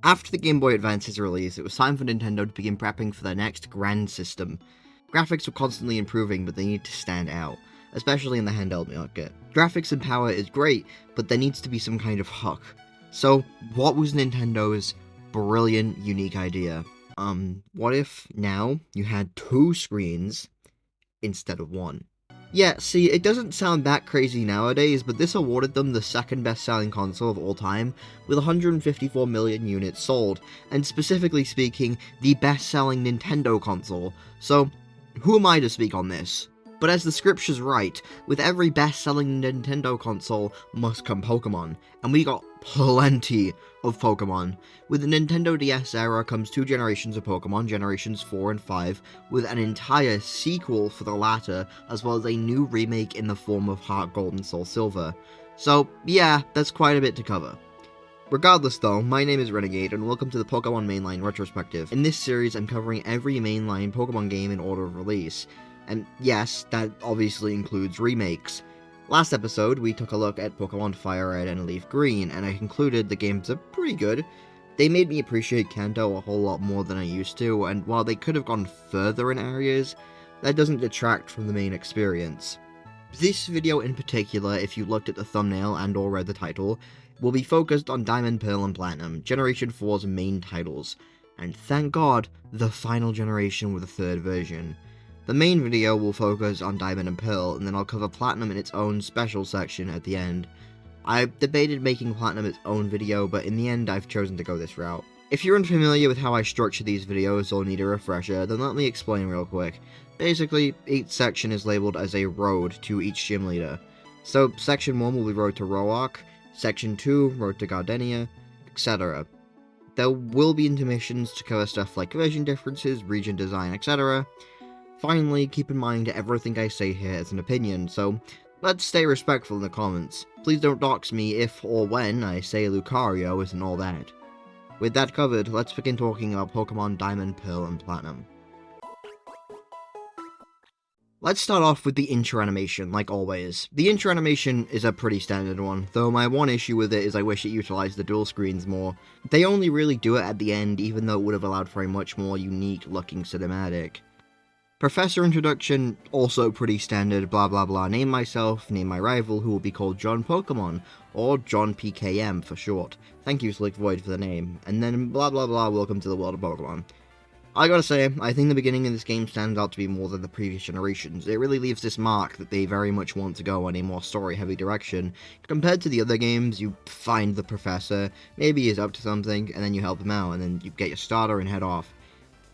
After the Game Boy Advance's release, it was time for Nintendo to begin prepping for their next grand system. Graphics were constantly improving, but they need to stand out, especially in the handheld market. Graphics and power is great, but there needs to be some kind of hook. So, what was Nintendo's brilliant, unique idea? What if now you had 2 screens instead of 1? Yeah, see, it doesn't sound that crazy nowadays, but this awarded them the second best-selling console of all time, with 154 million units sold, and specifically speaking, the best-selling Nintendo console. So, who am I to speak on this? But as the scriptures write, with every best-selling Nintendo console must come Pokemon, and we got plenty of Pokemon. With the Nintendo DS era comes 2 generations of Pokemon, generations 4 and 5, with an entire sequel for the latter, as well as a new remake in the form of Heart Gold and Soul Silver. So yeah, that's quite a bit to cover. Regardless though, my name is Renegade, and welcome to the Pokemon Mainline Retrospective. In this series, I'm covering every mainline Pokemon game in order of release. And yes, that obviously includes remakes. Last episode, we took a look at Pokemon Fire Red and Leaf Green, and I concluded the games are pretty good. They made me appreciate Kanto a whole lot more than I used to, and while they could have gone further in areas, that doesn't detract from the main experience. This video in particular, if you looked at the thumbnail and or read the title, will be focused on Diamond, Pearl, and Platinum, Generation 4's main titles, and thank God, the final generation with a 3rd version. The main video will focus on Diamond and Pearl, and then I'll cover Platinum in its own special section at the end. I debated making Platinum its own video, but in the end I've chosen to go this route. If you're unfamiliar with how I structure these videos or need a refresher, then let me explain real quick. Basically, each section is labeled as a road to each gym leader. So, Section 1 will be Road to Roark, Section 2, Road to Gardenia, etc. There will be intermissions to cover stuff like version differences, region design, etc. Finally, keep in mind everything I say here is an opinion, so let's stay respectful in the comments. Please don't dox me if or when I say Lucario isn't all that. With that covered, let's begin talking about Pokemon Diamond, Pearl, and Platinum. Let's start off with the intro animation, like always. The intro animation is a pretty standard one, though my one issue with it is I wish it utilized the dual screens more. They only really do it at the end, even though it would have allowed for a much more unique looking cinematic. Professor introduction, also pretty standard, blah blah blah, name myself, name my rival, who will be called John Pokemon, or John PKM for short. Thank you Slick Void for the name, and then blah blah blah, welcome to the world of Pokemon. I gotta say, I think the beginning of this game stands out to be more than the previous generations. It really leaves this mark that they very much want to go in a more story-heavy direction. Compared to the other games, you find the professor, maybe he's up to something, and then you help him out, and then you get your starter and head off.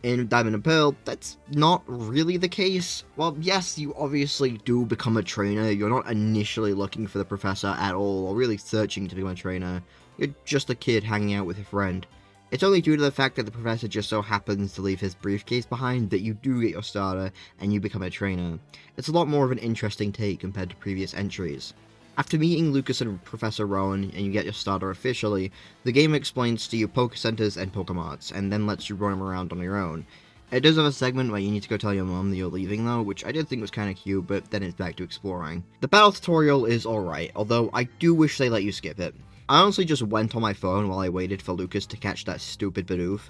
In Diamond and Pearl, that's not really the case. Well, yes, you obviously do become a trainer. You're not initially looking for the professor at all, or really searching to become a trainer. You're just a kid hanging out with a friend. It's only due to the fact that the professor just so happens to leave his briefcase behind that you do get your starter, and you become a trainer. It's a lot more of an interesting take compared to previous entries. After meeting Lucas and Professor Rowan, and you get your starter officially, the game explains to you Poke Centers and Pokemarts, and then lets you run them around on your own. It does have a segment where you need to go tell your mom that you're leaving though, which I did think was kinda cute, but then it's back to exploring. The battle tutorial is alright, although I do wish they let you skip it. I honestly just went on my phone while I waited for Lucas to catch that stupid Bidoof.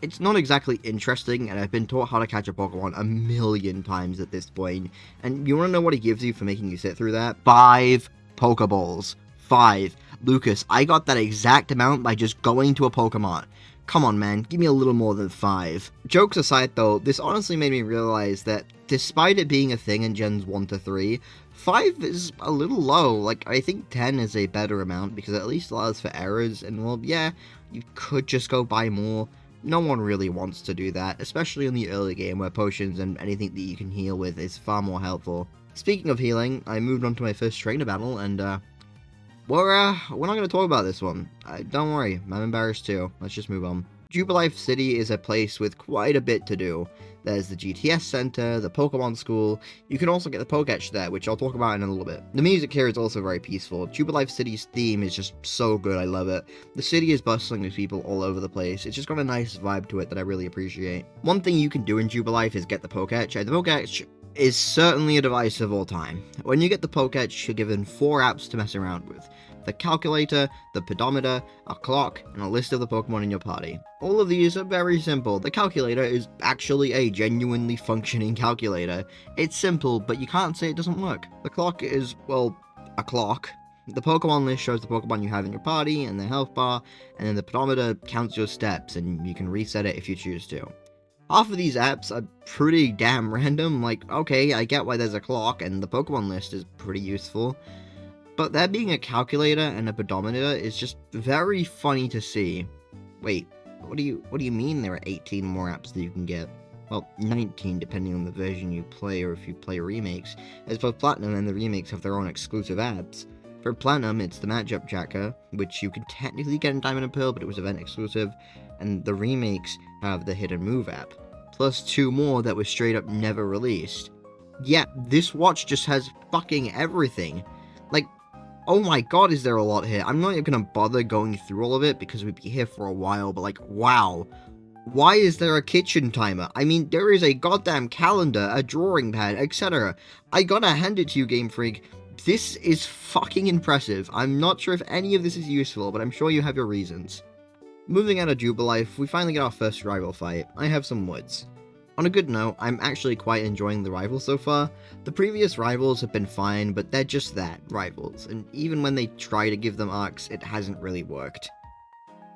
It's not exactly interesting, and I've been taught how to catch a Pokemon a million times at this point, and you wanna know what he gives you for making you sit through that? 5 Pokeballs. 5. Lucas, I got that exact amount by just going to a Pokemon. Come on, man, give me a little more than 5. Jokes aside though, this honestly made me realize that despite it being a thing in Gens 1 to 3, 5 is a little low. Like, I think 10 is a better amount because it at least allows for errors, and well, yeah, you could just go buy more. No one really wants to do that, especially in the early game where potions and anything that you can heal with is far more helpful. Speaking of healing, I moved on to my first trainer battle, and we're not going to talk about this one. Don't worry, I'm embarrassed too. Let's just move on. Jubilife City is a place with quite a bit to do. There's the GTS Center, the Pokemon School. You can also get the Pokédex there, which I'll talk about in a little bit. The music here is also very peaceful. Jubilife City's theme is just so good, I love it. The city is bustling with people all over the place. It's just got a nice vibe to it that I really appreciate. One thing you can do in Jubilife is get the Pokédex. The Pokédex is certainly a device of all time. When you get the Pokédex, you're given 4 apps to mess around with. the calculator, the pedometer, a clock, and a list of the Pokemon in your party. All of these are very simple. The calculator is actually a genuinely functioning calculator. It's simple, but you can't say it doesn't work. The clock is, well, a clock. The Pokemon list shows the Pokemon you have in your party and their health bar, and then the pedometer counts your steps, and you can reset it if you choose to. Half of these apps are pretty damn random, like, okay, I get why there's a clock, and the Pokemon list is pretty useful, but there being a calculator and a pedometer is just very funny to see. Wait, what do you mean there are 18 more apps that you can get? Well, 19 depending on the version you play or if you play remakes, as both Platinum and the remakes have their own exclusive apps. For Platinum, it's the matchup tracker, which you can technically get in Diamond and Pearl, but it was event exclusive, and the remakes have the hidden move app, plus 2 more that were straight up never released. Yeah, this watch just has fucking everything. Like, oh my god, is there a lot here? I'm not even gonna bother going through all of it because we'd be here for a while, but like, wow. Why is there a kitchen timer? I mean, there is a goddamn calendar, a drawing pad, etc. I gotta hand it to you, Game Freak. This is fucking impressive. I'm not sure if any of this is useful, but I'm sure you have your reasons. Moving out of Jubilife, we finally get our first rival fight. I have some woods. On a good note, I'm actually quite enjoying the rivals so far. The previous rivals have been fine, but they're just that, rivals, and even when they try to give them arcs, it hasn't really worked.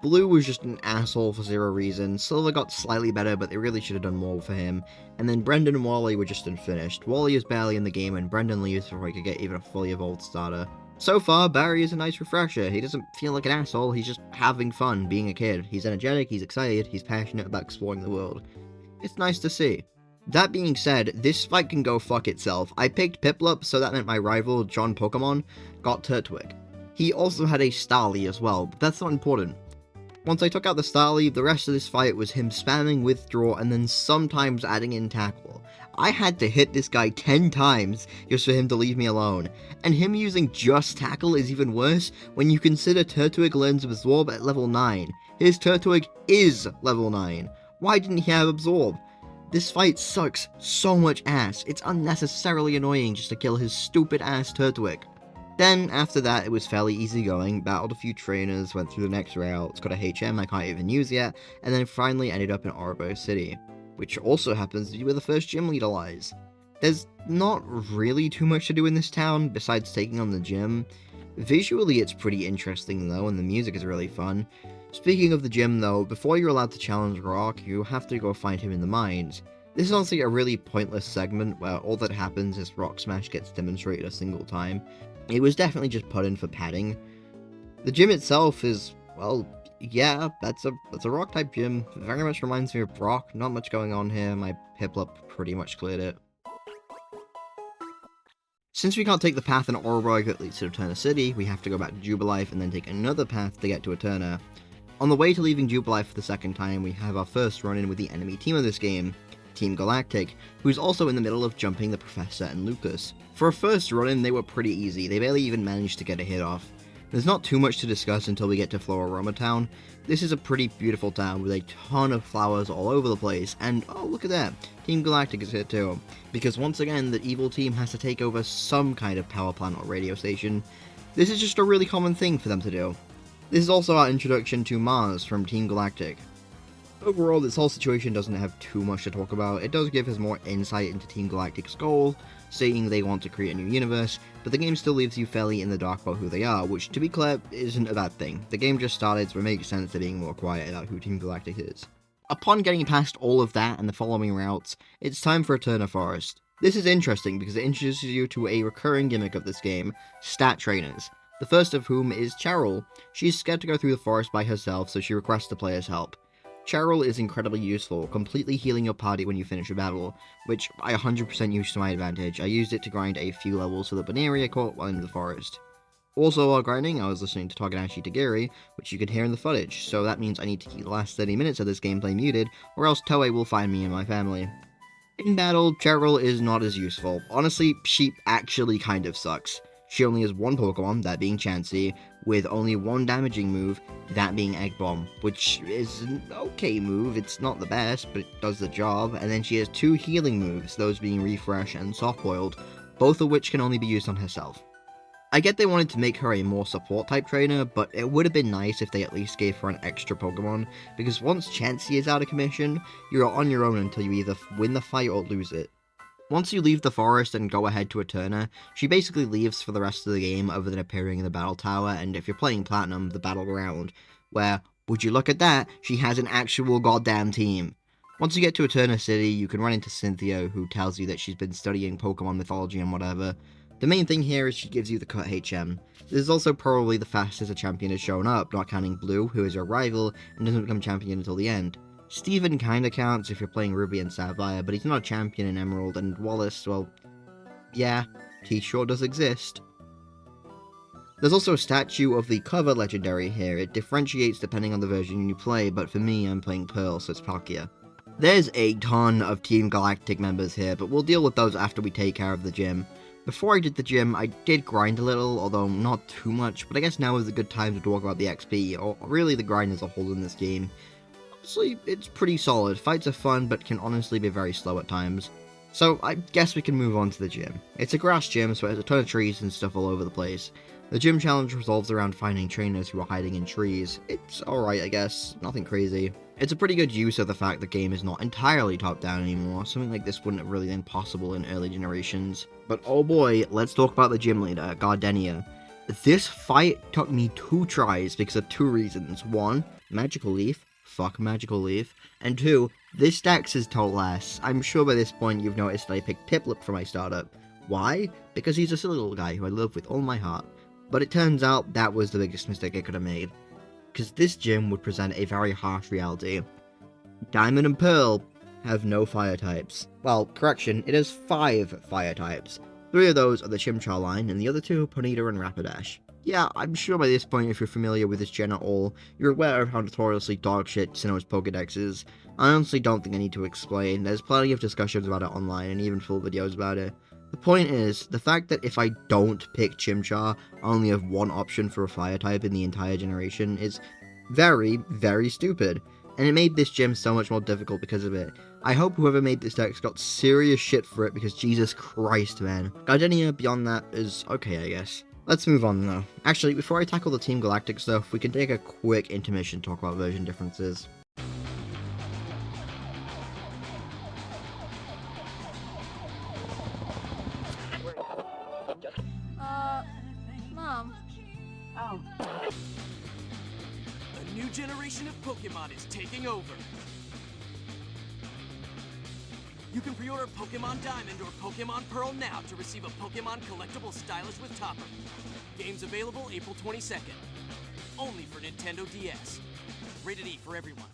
Blue was just an asshole for zero reason, Silver got slightly better, but they really should have done more for him, and then Brendan and Wally were just unfinished. Wally is barely in the game, and Brendan leaves before he could get even a fully evolved starter. So far, Barry is a nice refresher. He doesn't feel like an asshole, he's just having fun, being a kid. He's energetic, he's excited, he's passionate about exploring the world. It's nice to see. That being said, this fight can go fuck itself. I picked Piplup, so that meant my rival, John Pokemon, got Turtwig. He also had a Starly as well, but that's not important. Once I took out the Starly, the rest of this fight was him spamming Withdraw and then sometimes adding in Tackle. I had to hit this guy 10 times just for him to leave me alone, and him using just Tackle is even worse when you consider Turtwig learns Absorb at level 9. His Turtwig is level 9. Why didn't he have Absorb? This fight sucks so much ass, it's unnecessarily annoying just to kill his stupid ass Turtwig. Then, after that, it was fairly easygoing, battled a few trainers, went through the next routes, got a HM I can't even use yet, and then finally ended up in Orobo City, which also happens to be where the first gym leader lies. There's not really too much to do in this town, besides taking on the gym. Visually it's pretty interesting though, and the music is really fun. Speaking of the gym though, before you're allowed to challenge Roark, you have to go find him in the mines. This is honestly a really pointless segment where all that happens is Rock Smash gets demonstrated a single time. It was definitely just put in for padding. The gym itself is, well, yeah, that's a rock type gym. Very much reminds me of Brock. Not much going on here. My Piplup pretty much cleared it. Since we can't take the path in Oroborg that leads to Eterna City, we have to go back to Jubilife and then take another path to get to Eterna. On the way to leaving Jubilife for the second time, we have our first run-in with the enemy team of this game, Team Galactic, who's also in the middle of jumping the Professor and Lucas. For a first run-in, they were pretty easy. They barely even managed to get a hit off. There's not too much to discuss until we get to Floraroma Town. This is a pretty beautiful town with a ton of flowers all over the place, and oh look at that, Team Galactic is here too. Because once again, the evil team has to take over some kind of power plant or radio station. This is just a really common thing for them to do. This is also our introduction to Mars from Team Galactic. Overall, this whole situation doesn't have too much to talk about. It does give us more insight into Team Galactic's goal, saying they want to create a new universe, but the game still leaves you fairly in the dark about who they are, which, to be clear, isn't a bad thing. The game just started, so it makes sense they're being more quiet about who Team Galactic is. Upon getting past all of that and the following routes, it's time for Eterna Forest. This is interesting because it introduces you to a recurring gimmick of this game, stat trainers. The first of whom is Cheryl. She's scared to go through the forest by herself, so she requests the player's help. Cheryl is incredibly useful, completely healing your party when you finish a battle, which I 100% used to my advantage. I used it to grind a few levels for the Bonaria caught while in the forest. Also while grinding, I was listening to Toganashi Tagiri, which you could hear in the footage, so that means I need to keep the last 30 minutes of this gameplay muted, or else Toei will find me and my family. In battle, Cheryl is not as useful. Honestly, she actually kind of sucks. She only has one Pokemon, that being Chansey, with only one damaging move, that being Egg Bomb, which is an okay move. It's not the best, but it does the job. And then she has two healing moves, those being Refresh and Soft Boiled, both of which can only be used on herself. I get they wanted to make her a more support type trainer, but it would have been nice if they at least gave her an extra Pokemon, because once Chansey is out of commission, you're on your own until you either win the fight or lose it. Once you leave the forest and go ahead to Eterna, she basically leaves for the rest of the game other than appearing in the battle tower, and if you're playing Platinum, the battleground, where, would you look at that, she has an actual goddamn team. Once you get to Eterna City, you can run into Cynthia, who tells you that she's been studying Pokemon mythology and whatever. The main thing here is she gives you the cut HM. This is also probably the fastest a champion has shown up, not counting Blue, who is your rival, and doesn't become champion until the end. Steven kinda counts if you're playing Ruby and Sapphire, but he's not a champion in Emerald, and Wallace, well, yeah, he sure does exist. There's also a statue of the cover legendary here. It differentiates depending on the version you play, but for me, I'm playing Pearl, so it's Palkia. There's a ton of Team Galactic members here, but we'll deal with those after we take care of the gym. Before I did the gym, I did grind a little, although not too much, but I guess now is a good time to talk about the XP, or really the grind as a whole in this game. Honestly, it's pretty solid. Fights are fun, but can honestly be very slow at times. So, I guess we can move on to the gym. It's a grass gym, so it has a ton of trees and stuff all over the place. The gym challenge revolves around finding trainers who are hiding in trees. It's alright, I guess. Nothing crazy. It's a pretty good use of the fact the game is not entirely top-down anymore. Something like this wouldn't have really been possible in early generations. But oh boy, let's talk about the gym leader, Gardenia. This fight took me 2 tries because of 2 reasons. 1, Magical Leaf. Fuck Magical Leaf. And 2, this dex is total ass. I'm sure by this point you've noticed that I picked Piplup for my startup. Why? Because he's a silly little guy who I love with all my heart. But it turns out that was the biggest mistake I could have made. Because this gym would present a very harsh reality. Diamond and Pearl have no fire types. Well, correction, it has 5 fire types. 3 of those are the Chimchar line, and the other 2 Ponyta and Rapidash. Yeah, I'm sure by this point, if you're familiar with this gen at all, you're aware of how notoriously dogshit Sinnoh's Pokedex is. I honestly don't think I need to explain. There's plenty of discussions about it online, and even full videos about it. The point is, the fact that if I don't pick Chimchar, I only have 1 option for a fire type in the entire generation is very, very stupid. And it made this gym so much more difficult because of it. I hope whoever made this dex got serious shit for it, because Jesus Christ, man. Gardenia, beyond that, is okay, I guess. Let's move on though. Actually, before I tackle the Team Galactic stuff, we can take a quick intermission to talk about version differences. Mom. Oh. A new generation of Pokemon is taking over. You can pre-order Pokemon Diamond or Pokemon Pearl now to receive a Pokemon collectible stylus with topper. Games available April 22nd. Only for Nintendo DS. Rated E for everyone.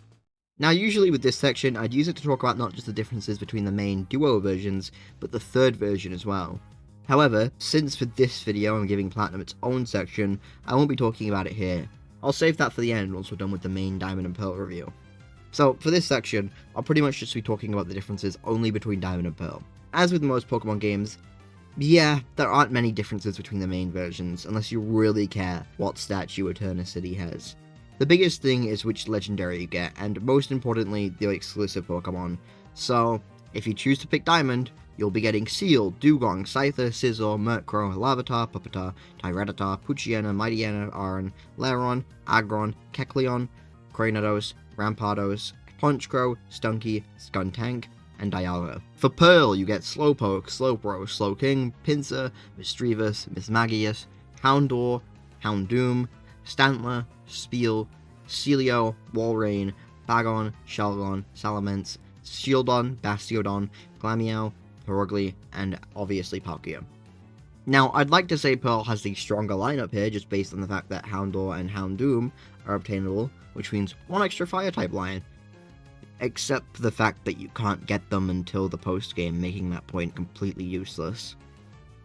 Now, usually with this section, I'd use it to talk about not just the differences between the main duo versions, but the third version as well. However, since for this video I'm giving Platinum its own section, I won't be talking about it here. I'll save that for the end once we're done with the main Diamond and Pearl review. So, for this section, I'll pretty much just be talking about the differences only between Diamond and Pearl. As with most Pokemon games, yeah, there aren't many differences between the main versions, unless you really care what statue Eterna City has. The biggest thing is which legendary you get, and most importantly, the exclusive Pokemon. So, if you choose to pick Diamond, you'll be getting Seal, Dugong, Scyther, Scizor, Murkrow, Larvitar, Pupitar, Tyranitar, Poochyena, Mightyena, Aron, Lairon, Aggron, Kecleon, Cranidos, Rampardos, Punchcrow, Stunky, Skuntank, and Dialga. For Pearl, you get Slowpoke, Slowbro, Slowking, Pinsir, Misdreavus, Mismagius, Houndour, Houndoom, Stantler, Spiel, Celio, Walrein, Bagon, Shelgon, Salamence, Shieldon, Bastiodon, Glameow, Perugly, and obviously Palkia. Now, I'd like to say Pearl has the stronger lineup here, just based on the fact that Houndour and Houndoom are obtainable, which means 1 extra fire-type line. Except for the fact that you can't get them until the post-game, making that point completely useless.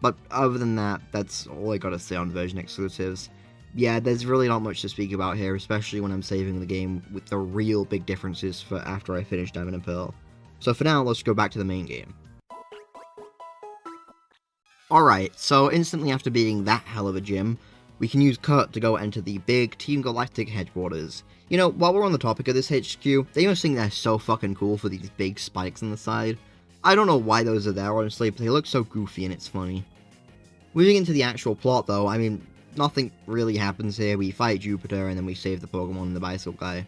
But other than that, that's all I gotta say on version exclusives. Yeah, there's really not much to speak about here, especially when I'm saving the game with the real big differences for after I finish Diamond and Pearl. So for now, let's go back to the main game. Alright, so instantly after beating that hell of a gym, we can use Kurt to go enter the big Team Galactic headquarters. You know, while we're on the topic of this HQ, they must think they're so fucking cool for these big spikes on the side. I don't know why those are there, honestly, but they look so goofy and it's funny. Moving into the actual plot though, I mean, nothing really happens here. We fight Jupiter and then we save the Pokemon and the bicycle guy.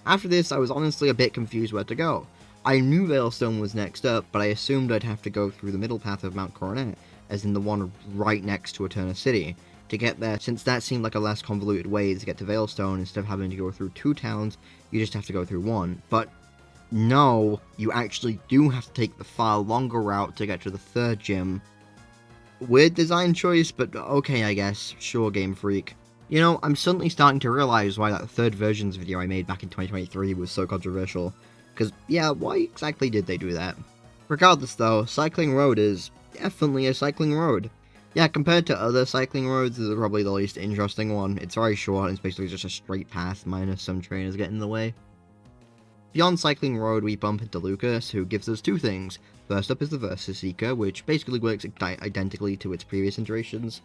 After this, I was honestly a bit confused where to go. I knew Veilstone was next up, but I assumed I'd have to go through the middle path of Mount Coronet, as in the one right next to Eterna City, to get there, since that seemed like a less convoluted way to get to Veilstone. Instead of having to go through 2 towns, you just have to go through 1. But no, you actually do have to take the far longer route to get to the 3rd gym. Weird design choice, but okay, I guess. Sure, Game Freak. You know, I'm suddenly starting to realize why that 3rd versions video I made back in 2023 was so controversial. Because, yeah, why exactly did they do that? Regardless though, Cycling Road is definitely a cycling road. Yeah, compared to other cycling roads, this is probably the least interesting one. It's very short, and it's basically just a straight path, minus some trainers getting in the way. Beyond Cycling Road, we bump into Lucas, who gives us 2 things. First up is the Versus Seeker, which basically works identically to its previous iterations.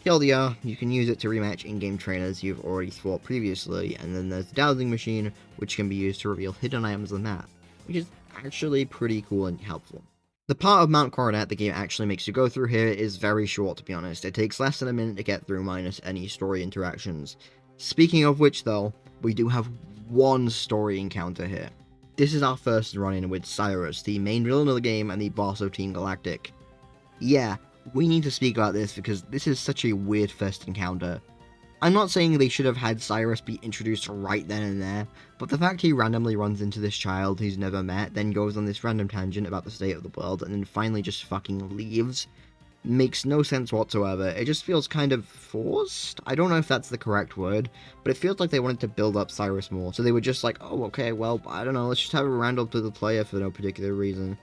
TLDR, you can use it to rematch in-game trainers you've already fought previously, and then there's the Dowsing Machine, which can be used to reveal hidden items on the map, which is actually pretty cool and helpful. The part of Mount Coronet the game actually makes you go through here is very short, to be honest. It takes less than a minute to get through, minus any story interactions. Speaking of which though, we do have one story encounter here. This is our first run-in with Cyrus, the main villain of the game and the boss of Team Galactic. Yeah, we need to speak about this because this is such a weird first encounter. I'm not saying they should have had Cyrus be introduced right then and there, but the fact he randomly runs into this child he's never met, then goes on this random tangent about the state of the world, and then finally just fucking leaves, makes no sense whatsoever. It just feels kind of forced? I don't know if that's the correct word, but it feels like they wanted to build up Cyrus more, so they were just like, oh, okay, well, I don't know, let's just have a random to the player for no particular reason.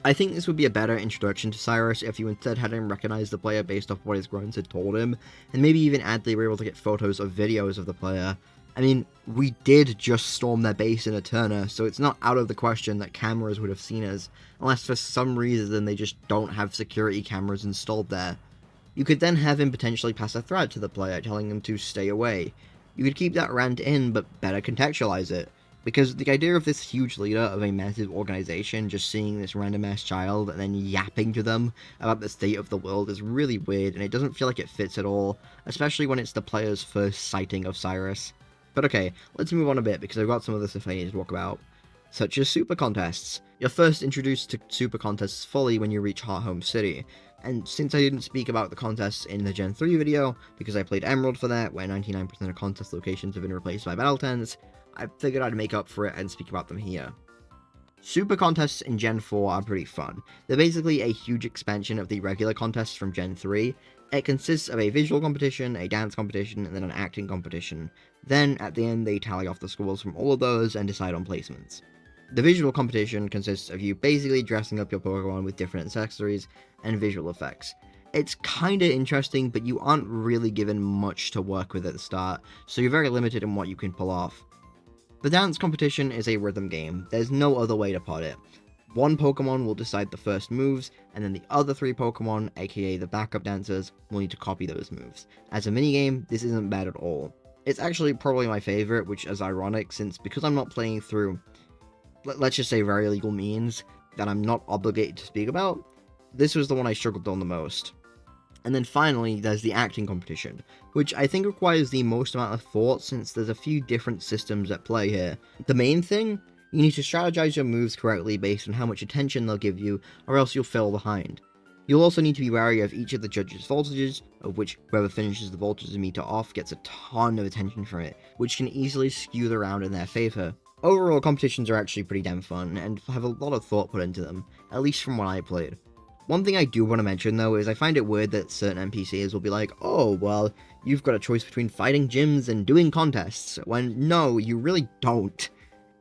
I think this would be a better introduction to Cyrus if you instead had him recognize the player based off what his grunts had told him, and maybe even add they were able to get photos or videos of the player. I mean, we did just storm their base in Eterna, so it's not out of the question that cameras would have seen us, unless for some reason they just don't have security cameras installed there. You could then have him potentially pass a threat to the player, telling them to stay away. You could keep that rant in, but better contextualize it. Because the idea of this huge leader of a massive organization just seeing this random ass child and then yapping to them about the state of the world is really weird, and it doesn't feel like it fits at all, especially when it's the player's first sighting of Cyrus. But okay, let's move on a bit because I've got some other stuff I need to talk about, such as super contests. You're first introduced to super contests fully when you reach Hearthome City, and since I didn't speak about the contests in the Gen 3 video, because I played Emerald for that, where 99% of contest locations have been replaced by Battle Tents, I figured I'd make up for it and speak about them here. Super contests in Gen 4 are pretty fun. They're basically a huge expansion of the regular contests from Gen 3. It consists of a visual competition, a dance competition, and then an acting competition. Then, at the end, they tally off the scores from all of those and decide on placements. The visual competition consists of you basically dressing up your Pokemon with different accessories and visual effects. It's kinda interesting, but you aren't really given much to work with at the start, so you're very limited in what you can pull off. The dance competition is a rhythm game. There's no other way to put it. One Pokemon will decide the first moves, and then the other 3 Pokemon, aka the backup dancers, will need to copy those moves. As a minigame, this isn't bad at all. It's actually probably my favorite, which is ironic since because I'm not playing through, let's just say very legal means, that I'm not obligated to speak about, this was the one I struggled on the most. And then finally, there's the acting competition, which I think requires the most amount of thought since there's a few different systems at play here. The main thing, you need to strategize your moves correctly based on how much attention they'll give you, or else you'll fall behind. You'll also need to be wary of each of the judges' voltages, of which whoever finishes the voltages meter off gets a ton of attention from it, which can easily skew the round in their favor. Overall, competitions are actually pretty damn fun, and have a lot of thought put into them, at least from what I played. One thing I do want to mention though is I find it weird that certain NPCs will be like, oh, well, you've got a choice between fighting gyms and doing contests, when no, you really don't.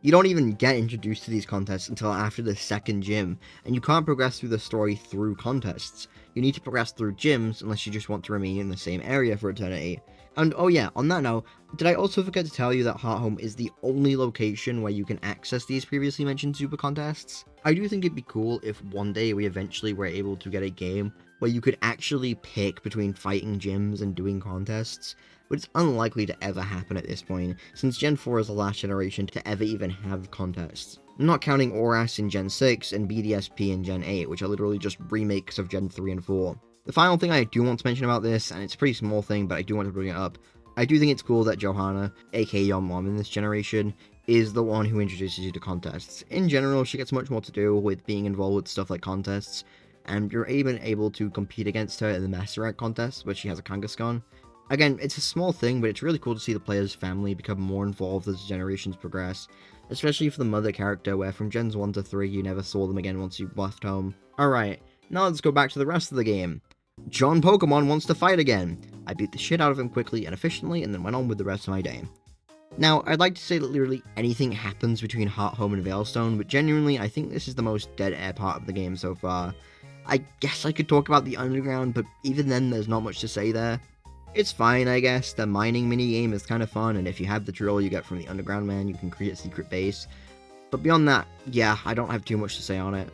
You don't even get introduced to these contests until after the 2nd gym, and you can't progress through the story through contests. You need to progress through gyms unless you just want to remain in the same area for eternity. And oh yeah, on that note, did I also forget to tell you that Hearthome is the only location where you can access these previously mentioned super contests? I do think it'd be cool if one day we eventually were able to get a game where you could actually pick between fighting gyms and doing contests, but it's unlikely to ever happen at this point, since Gen 4 is the last generation to ever even have contests. I'm not counting ORAS in Gen 6 and BDSP in Gen 8, which are literally just remakes of Gen 3 and 4. The final thing I do want to mention about this, and it's a pretty small thing, but I do want to bring it up, I do think it's cool that Johanna, aka your mom in this generation, is the one who introduces you to contests. In general, she gets much more to do with being involved with stuff like contests, and you're even able to compete against her in the Master Rank contest, where she has a Kangaskhan. Again, it's a small thing, but it's really cool to see the player's family become more involved as generations progress, especially for the mother character, where from Gens 1 to 3 you never saw them again once you left home. Alright, now let's go back to the rest of the game. John Pokemon wants to fight again. I beat the shit out of him quickly and efficiently, and then went on with the rest of my day. Now, I'd like to say that literally anything happens between Heart Home and Veilstone, but genuinely, I think this is the most dead air part of the game so far. I guess I could talk about the underground, but even then there's not much to say there. It's fine, I guess. The mining minigame is kind of fun, and if you have the drill you get from the underground man, you can create a secret base. But beyond that, yeah, I don't have too much to say on it.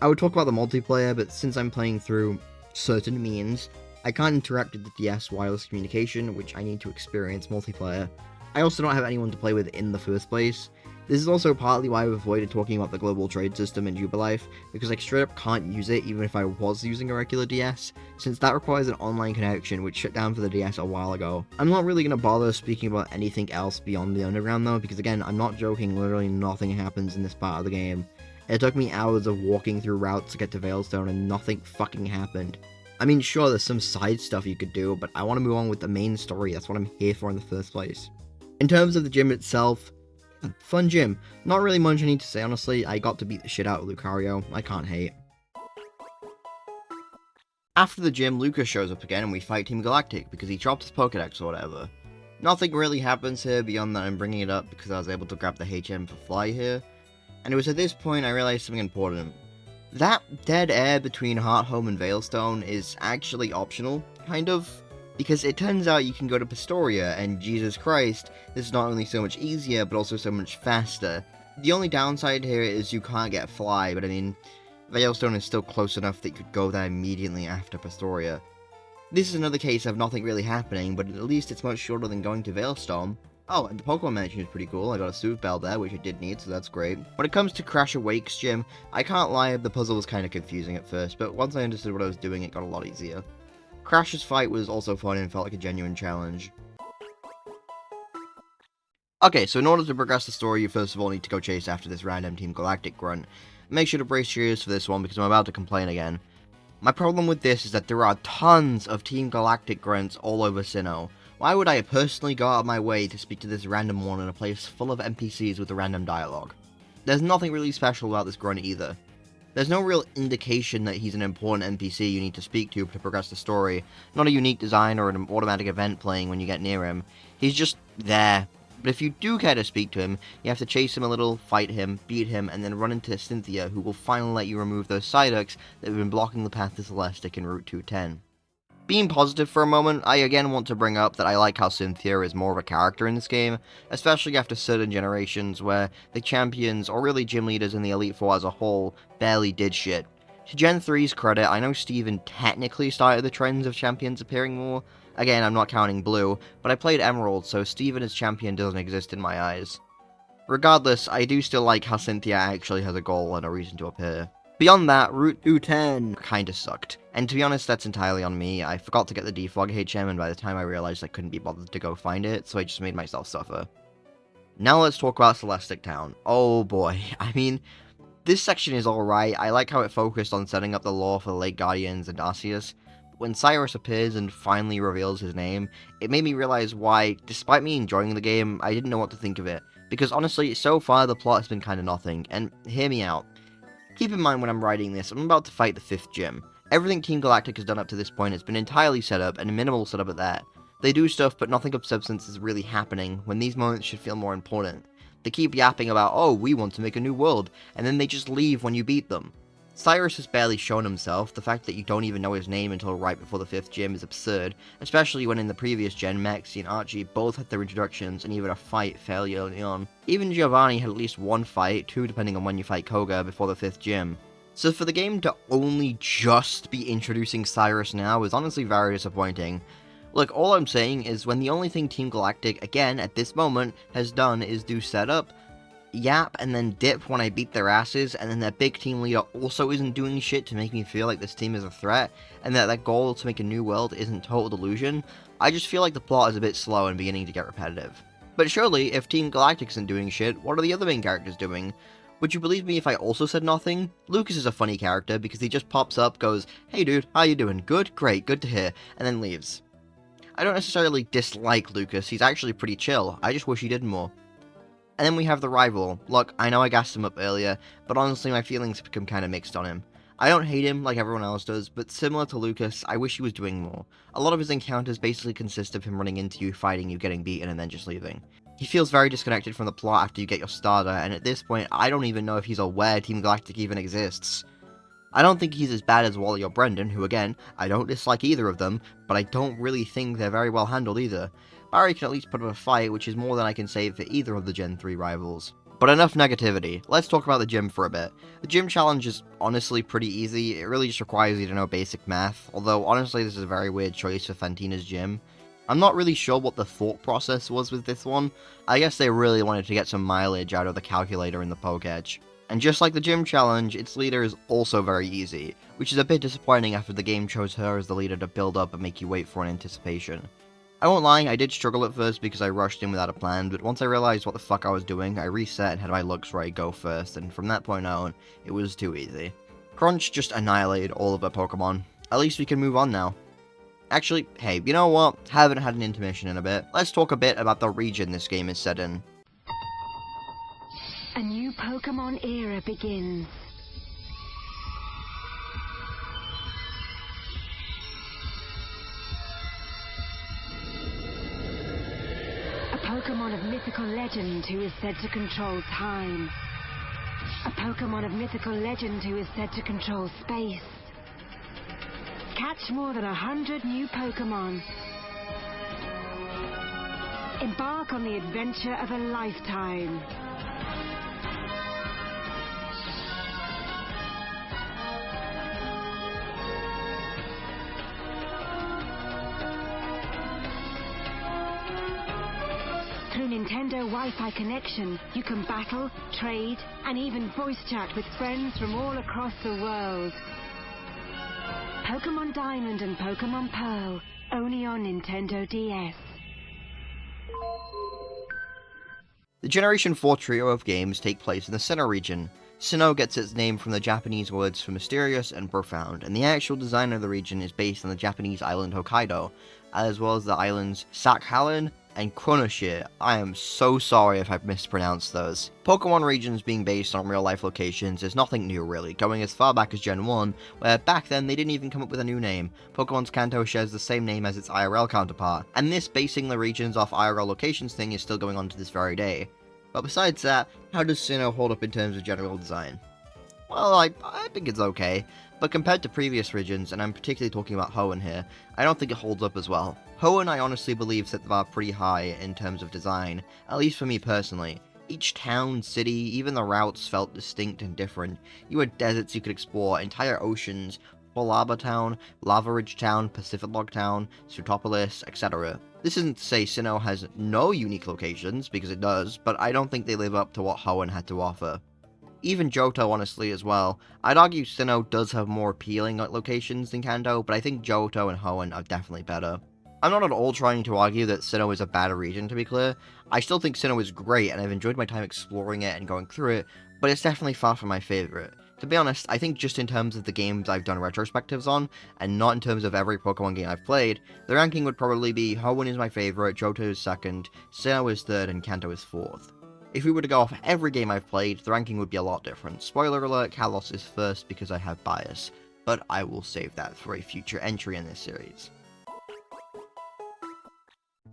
I would talk about the multiplayer, but since I'm playing through certain means, I can't interact with the DS wireless communication, which I need to experience multiplayer. I also don't have anyone to play with in the first place. This is also partly why I've avoided talking about the global trade system in Jubilife, because I straight up can't use it even if I was using a regular DS, since that requires an online connection which shut down for the DS a while ago. I'm not really going to bother speaking about anything else beyond the underground though, because again, I'm not joking, literally nothing happens in this part of the game. It took me hours of walking through routes to get to Veilstone and nothing fucking happened. I mean, sure, there's some side stuff you could do, but I want to move on with the main story, that's what I'm here for in the first place. In terms of the gym itself, fun gym. Not really much I need to say, honestly. I got to beat the shit out of Lucario. I can't hate. After the gym, Lucas shows up again and we fight Team Galactic because he dropped his Pokedex or whatever. Nothing really happens here beyond that I'm bringing it up because I was able to grab the HM for Fly here. And it was at this point I realized something important. That dead air between Heart Home and Veilstone is actually optional, kind of. Because it turns out you can go to Pastoria, and Jesus Christ, this is not only so much easier, but also so much faster. The only downside here is you can't get Fly, but I mean, Veilstone is still close enough that you could go there immediately after Pastoria. This is another case of nothing really happening, but at least it's much shorter than going to Veilstone. Oh, and the Pokemon Mansion is pretty cool. I got a Soothe Bell there, which I did need, so that's great. When it comes to Crash Awake's gym, I can't lie, the puzzle was kind of confusing at first, but once I understood what I was doing, it got a lot easier. Crash's fight was also fun and felt like a genuine challenge. Okay, so in order to progress the story, you first of all need to go chase after this random Team Galactic grunt. Make sure to brace your ears for this one because I'm about to complain again. My problem with this is that there are tons of Team Galactic grunts all over Sinnoh. Why would I personally go out of my way to speak to this random one in a place full of NPCs with a random dialogue? There's nothing really special about this grunt either. There's no real indication that he's an important NPC you need to speak to progress the story, not a unique design or an automatic event playing when you get near him. He's just there. But if you do care to speak to him, you have to chase him a little, fight him, beat him, and then run into Cynthia, who will finally let you remove those Psyducks that have been blocking the path to Celestic in Route 210. Being positive for a moment, I again want to bring up that I like how Cynthia is more of a character in this game, especially after certain generations where the champions, or really gym leaders in the Elite Four as a whole, barely did shit. To Gen 3's credit, I know Steven technically started the trends of champions appearing more. Again, I'm not counting Blue, but I played Emerald, so Steven as champion doesn't exist in my eyes. Regardless, I do still like how Cynthia actually has a goal and a reason to appear. Beyond that, Route 210 kinda sucked. And to be honest, that's entirely on me. I forgot to get the defog HM, and by the time I realized I couldn't be bothered to go find it, so I just made myself suffer. Now let's talk about Celestic Town. Oh boy, I mean, this section is alright. I like how it focused on setting up the lore for the Lake Guardians and Arceus. But when Cyrus appears and finally reveals his name, it made me realize why, despite me enjoying the game, I didn't know what to think of it. Because honestly, so far the plot has been kinda nothing, and hear me out. Keep in mind when I'm writing this, I'm about to fight the 5th gym. Everything Team Galactic has done up to this point has been entirely set up, and minimal setup at that. They do stuff, but nothing of substance is really happening, when these moments should feel more important. They keep yapping about, oh, we want to make a new world, and then they just leave when you beat them. Cyrus has barely shown himself. The fact that you don't even know his name until right before the 5th gym is absurd, especially when in the previous gen, Maxie and Archie both had their introductions and even a fight fairly early on. Even Giovanni had at least one fight, 2 depending on when you fight Koga, before the 5th gym. So for the game to only just be introducing Cyrus now is honestly very disappointing. Look, all I'm saying is when the only thing Team Galactic, again, at this moment, has done is do setup, yap and then dip when I beat their asses, and then their big team leader also isn't doing shit to make me feel like this team is a threat, and that their goal to make a new world isn't total delusion, I just feel like the plot is a bit slow and beginning to get repetitive. But surely, if Team Galactic isn't doing shit, what are the other main characters doing? Would you believe me if I also said nothing? Lucas is a funny character because he just pops up, goes, "Hey dude, how you doing? Good? Great, good to hear," and then leaves. I don't necessarily dislike Lucas, he's actually pretty chill, I just wish he did more. And then we have the rival. Look, I know I gassed him up earlier, but honestly my feelings have become kinda mixed on him. I don't hate him like everyone else does, but similar to Lucas, I wish he was doing more. A lot of his encounters basically consist of him running into you, fighting you, getting beaten, and then just leaving. He feels very disconnected from the plot after you get your starter, and at this point, I don't even know if he's aware Team Galactic even exists. I don't think he's as bad as Wally or Brendan, who again, I don't dislike either of them, but I don't really think they're very well handled either. Barry can at least put up a fight, which is more than I can say for either of the Gen 3 rivals. But enough negativity, let's talk about the gym for a bit. The gym challenge is honestly pretty easy, it really just requires you to know basic math, although honestly this is a very weird choice for Fantina's gym. I'm not really sure what the thought process was with this one. I guess they really wanted to get some mileage out of the calculator in the Pokédex. And just like the gym challenge, its leader is also very easy, which is a bit disappointing after the game chose her as the leader to build up and make you wait for an anticipation. I won't lie, I did struggle at first because I rushed in without a plan, but once I realized what the fuck I was doing, I reset and had my looks right go first, and from that point on, it was too easy. Crunch just annihilated all of her Pokemon. At least we can move on now. Actually, hey, you know what? Haven't had an intermission in a bit. Let's talk a bit about the region this game is set in. A new Pokemon era begins. A Pokemon of mythical legend who is said to control time. A Pokemon of mythical legend who is said to control space. Catch more than 100 new Pokemon. Embark on the adventure of a lifetime. Through Nintendo Wi-Fi connection, you can battle, trade, and even voice chat with friends from all across the world. Pokemon Diamond and Pokemon Pearl, only on Nintendo DS. The Generation 4 trio of games take place in the Sinnoh Region. Sinnoh gets its name from the Japanese words for mysterious and profound, and the actual design of the region is based on the Japanese island Hokkaido, as well as the islands Sakhalin and Kronoshire. I am so sorry if I've mispronounced those. Pokemon regions being based on real-life locations is nothing new really, going as far back as Gen 1, where back then they didn't even come up with a new name. Pokemon's Kanto shares the same name as its IRL counterpart, and this basing the regions off IRL locations thing is still going on to this very day. But besides that, how does Sinnoh hold up in terms of general design? Well, I think it's okay, but compared to previous regions, and I'm particularly talking about Hoenn here, I don't think it holds up as well. Hoenn I honestly believe set the bar pretty high in terms of design, at least for me personally. Each town, city, even the routes felt distinct and different. You had deserts you could explore, entire oceans, Polaba Town, Lava Ridge Town, Pacific Town, Sutopolis, etc. This isn't to say Sinnoh has no unique locations, because it does, but I don't think they live up to what Hoenn had to offer. Even Johto, honestly, as well. I'd argue Sinnoh does have more appealing locations than Kanto, but I think Johto and Hoenn are definitely better. I'm not at all trying to argue that Sinnoh is a bad region, to be clear. I still think Sinnoh is great, and I've enjoyed my time exploring it and going through it, but it's definitely far from my favourite. To be honest, I think just in terms of the games I've done retrospectives on, and not in terms of every Pokemon game I've played, the ranking would probably be Hoenn is my favourite, Johto is second, Sinnoh is third, and Kanto is fourth. If we were to go off every game I've played, the ranking would be a lot different. Spoiler alert, Kalos is first because I have bias, but I will save that for a future entry in this series.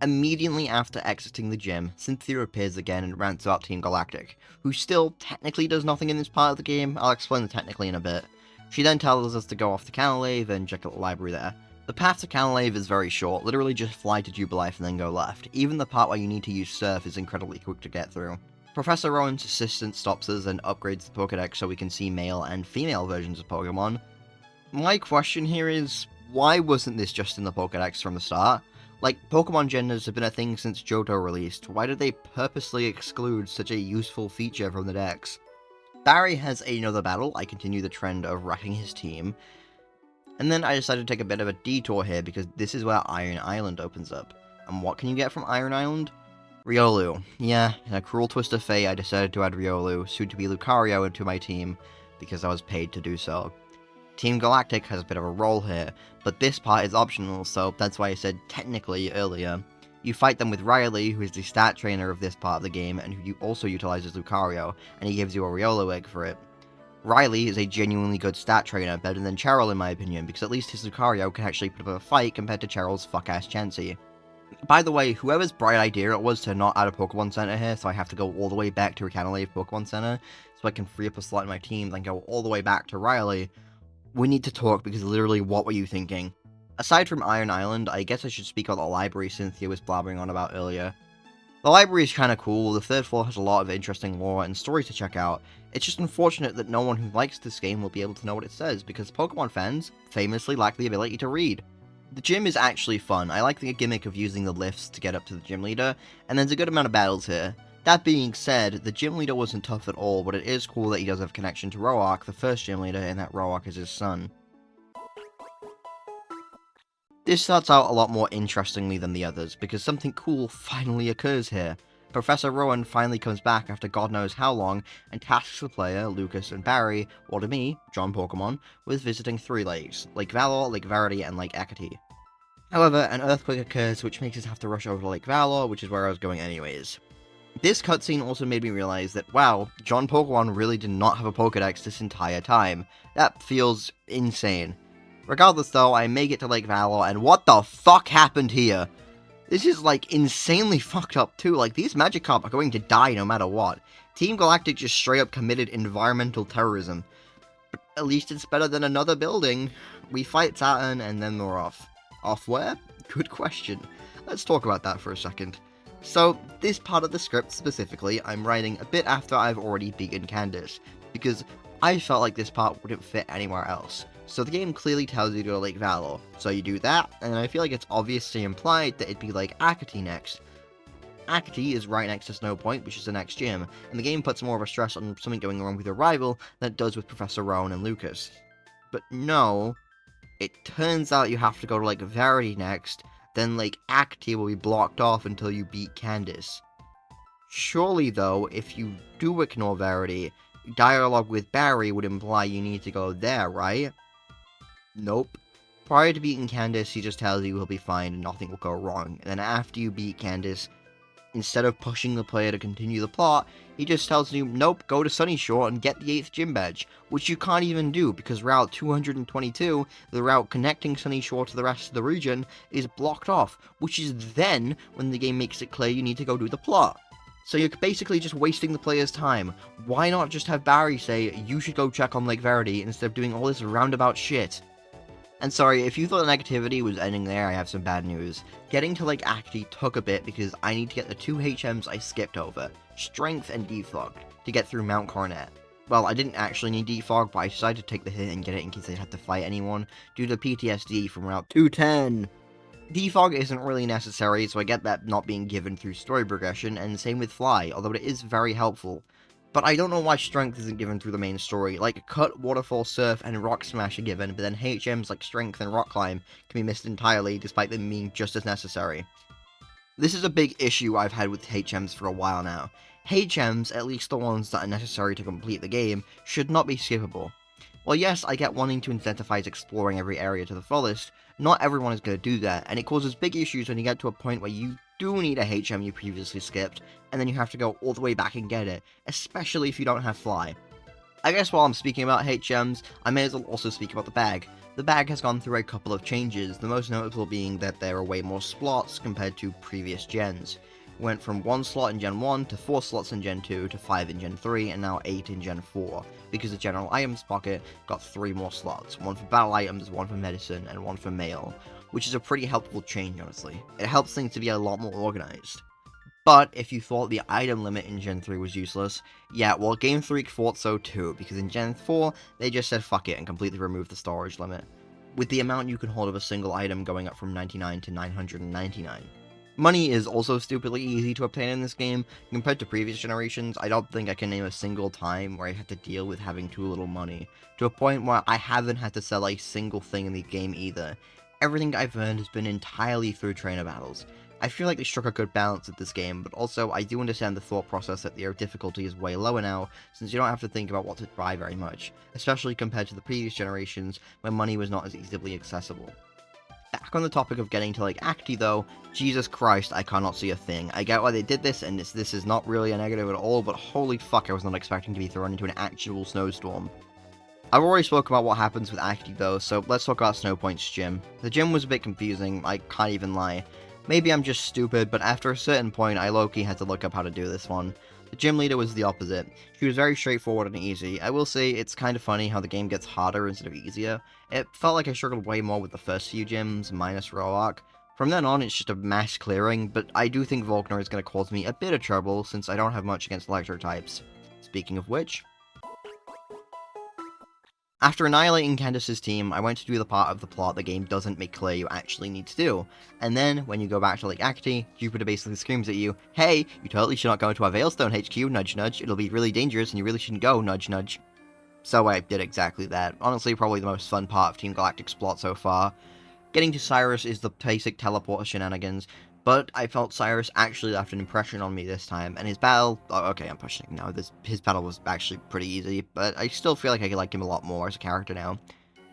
Immediately after exiting the gym, Cynthia appears again and rants about Team Galactic, who still technically does nothing in this part of the game. I'll explain the technically in a bit. She then tells us to go off to Canalave and check out the library there. The path to Canalave is very short, literally just fly to Jubilife and then go left. Even the part where you need to use Surf is incredibly quick to get through. Professor Rowan's assistant stops us and upgrades the Pokédex so we can see male and female versions of Pokemon. My question here is, why wasn't this just in the Pokédex from the start? Like, Pokemon genders have been a thing since Johto released. Why did they purposely exclude such a useful feature from the decks? Barry has another battle. I continue the trend of wrecking his team. And then I decided to take a bit of a detour here because this is where Iron Island opens up. And what can you get from Iron Island? Riolu. Yeah, in a cruel twist of fate, I decided to add Riolu, soon to be Lucario, into my team because I was paid to do so. Team Galactic has a bit of a role here, but this part is optional, so that's why I said technically earlier. You fight them with Riley, who is the stat trainer of this part of the game, and who also utilizes Lucario, and he gives you a Riolu egg for it. Riley is a genuinely good stat trainer, better than Cheryl in my opinion, because at least his Lucario can actually put up a fight compared to Cheryl's fuck-ass Chansey. By the way, whoever's bright idea it was to not add a Pokemon Center here, so I have to go all the way back to Recanalave Pokemon Center, so I can free up a slot in my team, then go all the way back to Riley, we need to talk because literally what were you thinking? Aside from Iron Island, I guess I should speak about the library Cynthia was blabbering on about earlier. The library is kinda cool, the third floor has a lot of interesting lore and stories to check out. It's just unfortunate that no one who likes this game will be able to know what it says, because Pokemon fans famously lack the ability to read. The gym is actually fun. I like the gimmick of using the lifts to get up to the gym leader, and there's a good amount of battles here. That being said, the gym leader wasn't tough at all, but it is cool that he does have a connection to Roark, the first gym leader, and that Roark is his son. This starts out a lot more interestingly than the others, because something cool finally occurs here. Professor Rowan finally comes back after God knows how long, and tasks the player, Lucas and Barry, or to me, John Pokemon, with visiting 3 lakes, Lake Valor, Lake Verity, and Lake Hecate. However, an earthquake occurs which makes us have to rush over to Lake Valor, which is where I was going anyways. This cutscene also made me realize that, wow, John Pokemon really did not have a Pokedex this entire time. That feels insane. Regardless though, I make it to Lake Valor, and what the fuck happened here? This is like insanely fucked up too, like these Magikarp are going to die no matter what. Team Galactic just straight up committed environmental terrorism. But at least it's better than another building. We fight Saturn and then we're off. Off where? Good question. Let's talk about that for a second. So, this part of the script specifically, I'm writing a bit after I've already beaten Candice, because I felt like this part wouldn't fit anywhere else. So the game clearly tells you to go to Lake Valor, so you do that, and I feel like it's obviously implied that it'd be like Hecate next. Hecate is right next to Snow Point, which is the next gym, and the game puts more of a stress on something going wrong with your rival than it does with Professor Rowan and Lucas. But no, it turns out you have to go to Lake Verity next, then Lake Hecate will be blocked off until you beat Candice. Surely though, if you do ignore Verity, dialogue with Barry would imply you need to go there, right? Nope. Prior to beating Candice, he just tells you he'll be fine and nothing will go wrong, and then after you beat Candice, instead of pushing the player to continue the plot, he just tells you, nope, go to Sunyshore and get the 8th gym badge, which you can't even do because Route 222, the route connecting Sunyshore to the rest of the region, is blocked off, which is then when the game makes it clear you need to go do the plot. So you're basically just wasting the player's time. Why not just have Barry say, you should go check on Lake Verity instead of doing all this roundabout shit? And sorry, if you thought the negativity was ending there, I have some bad news. Getting to Lake Hecate took a bit because I need to get the 2 HMs I skipped over, Strength and Defog, to get through Mount Coronet. Well, I didn't actually need Defog, but I decided to take the hit and get it in case I had to fight anyone, due to PTSD from Route 210. Defog isn't really necessary, so I get that not being given through story progression, and same with Fly, although it is very helpful. But I don't know why Strength isn't given through the main story. Like, Cut, Waterfall, Surf, and Rock Smash are given, but then HMs like Strength and Rock Climb can be missed entirely, despite them being just as necessary. This is a big issue I've had with HMs for a while now. HMs, at least the ones that are necessary to complete the game, should not be skippable. Well, yes, I get wanting to incentivize exploring every area to the fullest, not everyone is going to do that, and it causes big issues when you get to a point where you do need a HM you previously skipped, and then you have to go all the way back and get it, especially if you don't have Fly. I guess while I'm speaking about HMs, I may as well also speak about the bag. The bag has gone through a couple of changes, the most notable being that there are way more slots compared to previous gens. It went from 1 slot in Gen 1 to 4 slots in Gen 2 to 5 in Gen 3 and now 8 in Gen 4, because the general items pocket got 3 more slots, 1 for battle items, 1 for medicine, and 1 for mail, which is a pretty helpful change honestly. It helps things to be a lot more organized. But if you thought the item limit in Gen 3 was useless, yeah, well Game Freak thought so too, because in Gen 4, they just said fuck it and completely removed the storage limit. with the amount you can hold of a single item going up from 99 to 999. Money is also stupidly easy to obtain in this game. Compared to previous generations, I don't think I can name a single time where I had to deal with having too little money, to a point where I haven't had to sell a single thing in the game either. Everything I've earned has been entirely through trainer battles. I feel like they struck a good balance with this game, but also I do understand the thought process that their difficulty is way lower now, since you don't have to think about what to buy very much, especially compared to the previous generations where money was not as easily accessible. Back on the topic of getting to like Acti though, Jesus Christ, I cannot see a thing. I get why they did this, and this is not really a negative at all, but holy fuck, I was not expecting to be thrown into an actual snowstorm. I've already spoken about what happens with Acti though, so let's talk about Snowpoint's gym. The gym was a bit confusing, I can't even lie. Maybe I'm just stupid, but after a certain point, I low-key had to look up how to do this one. The gym leader was the opposite. She was very straightforward and easy. I will say, it's kind of funny how the game gets harder instead of easier. It felt like I struggled way more with the first few gyms, minus Roark. From then on, it's just a mass clearing, but I do think Volkner is going to cause me a bit of trouble, since I don't have much against electric types. Speaking of which, after annihilating Candice's team, I went to do the part of the plot the game doesn't make clear you actually need to do. And then, when you go back to Lake Acti, Jupiter basically screams at you, "Hey, you totally should not go into our Veilstone HQ, nudge nudge, it'll be really dangerous and you really shouldn't go, nudge nudge." So I did exactly that. Honestly, probably the most fun part of Team Galactic's plot so far. Getting to Cyrus is the basic teleporter shenanigans, but I felt Cyrus actually left an impression on me this time, and his battle, okay, I'm pushing it now, his battle was actually pretty easy, but I still feel like I like him a lot more as a character now.